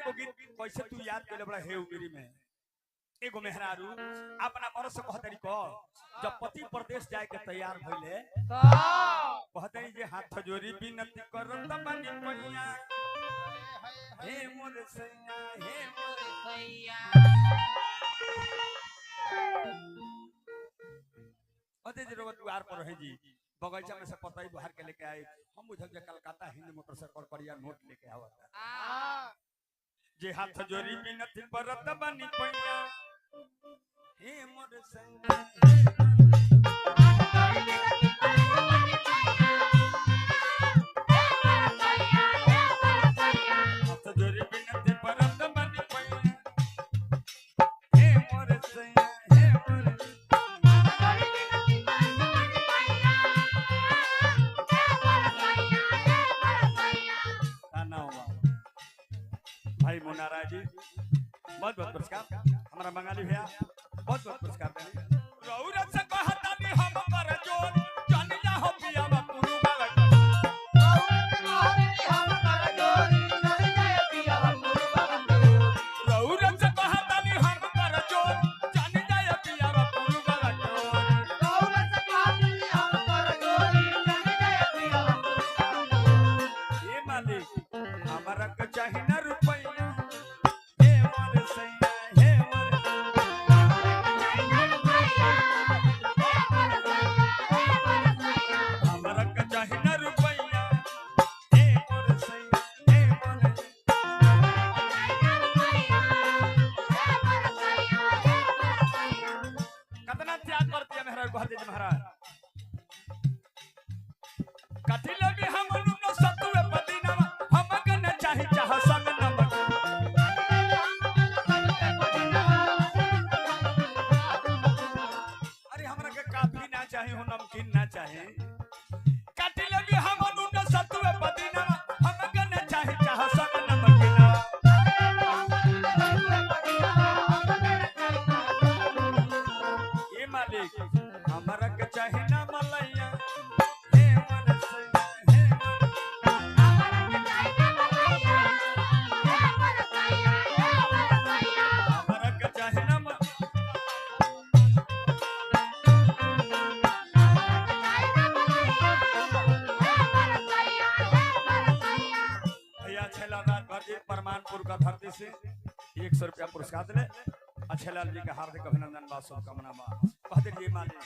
एगो गीत कैसे तू याद कर बड़ा हे उगरी में एगो मेहरारू अपना मर्द से कहतरी को जब पति प्रदेश जाए के तैयार भइले कहतरी जे हाथ जोड़ी विनती करत बनी मैया हे मोर सैया हे मोर सैया अते जे रोग द्वार पर है जी बगीचा में से पतई बाहर के लेके आए हम बुझल जे कलकत्ता हिंद मोटर से कड़कड़िया नोट लेके आवता जे हाथ जोड़ी विनती करत बनी मैया हे मोर सैया भाई मुनारा जी बहुत बहुत पुरस्कार हमारा बंगाली भैया बहुत बहुत पुरस्कार रौरत से कहता नहीं हम पर जोर जान जा हो पिया पुरु बाबा रौरत से कहता नहीं हम पर जोर जान जा पिया पुरु बाबा रौरत से कहता नहीं हम पर जोर जान जा पिया ये मालिक हमारा के चाहिए ना रुपया हे मोर सैया हे मोर हमारा के चाहिए ना रुपया हे मोर सैया हे मोर कितना त्याग करती है महाराज कहते हैं महाराज कथी लगे हम नुनो सतुए पदीना हम गन चाहे चाह संग नमक अरे हमरा के काफी ना चाहे हो नमकीन ना चाहे कथी लगे हम नुनो सतुए पदीना हम गन चाहे चाह संग नमक ये मालिक हमरा के चाहे ना मलैया हे मोर सैया हे मोर हमरा के चाहे ना भैया छेला रात भर जी परमानपुर का धरती से 100 रुपया पुरस्कार दिले अच्छेलाल जी के हार्दिक अभिनंदन बा शुभकामना बा कहते जी मालिक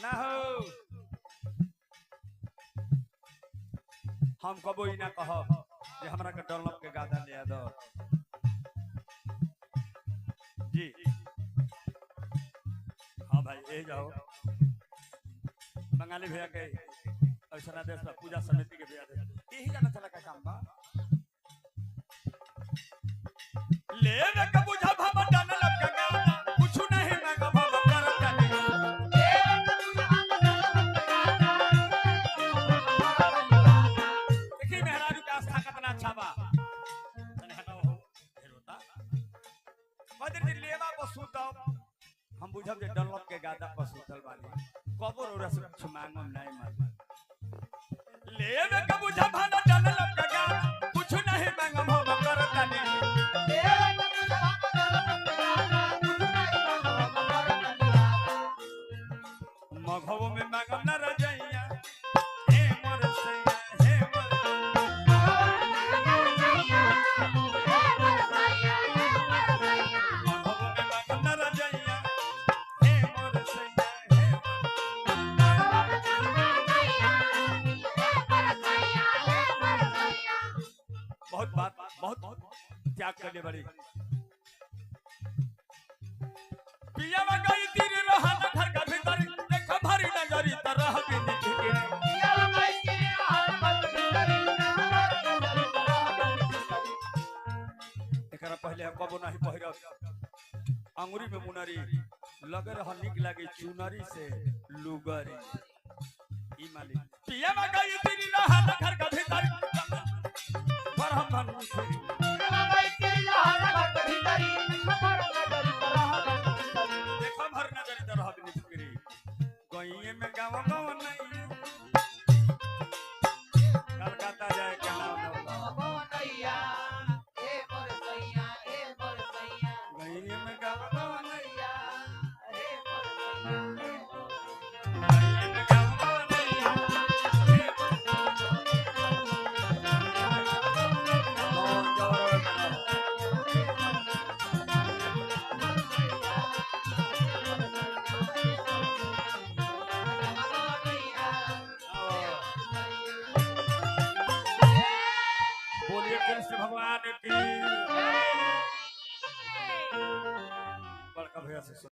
ना हो हम कबो ही ना कहब जे हमरा के डॉलप के गादा ले दो जी हाँ भाई ए जाओ बंगाली भैया के ऐसा देश में पूजा समिति के भैया यही जाना चला का काम बा ले रे के बुझा भव डन लग का गाना कुछ नहीं मैं भव कर जाने देखिए मेहरारू का आस्था कितना अच्छा बा तने हटाओ हो हेरोता बदर जी लेवा बसुतौ हम बुझब जे डनलप के गादा बसुतल बानी कबो रस मांगम नहीं मार ले रे के बुझा भव डनलप का गाना कुछ नहीं मांगम भव कर जाने मघवो में मांगम न रजैया हे मोर सैया हे मोर मघवो में मांगम न रजैया हे मोर सैया हे बहुत त्याग करने वाली पिया गई तीर रहन घर का भीतर देख भरी नजरी तरह बिन के एकरा पहले कबो नहीं पहिरब अंगुरी में मुनरी लगे रह निक लागे चुनरी से लुगरी ई मालिक पिया गई तीर रहन घर का भीतर पर हम भन गइए में गाँव नहीं कलकत्ता जाए के नाम से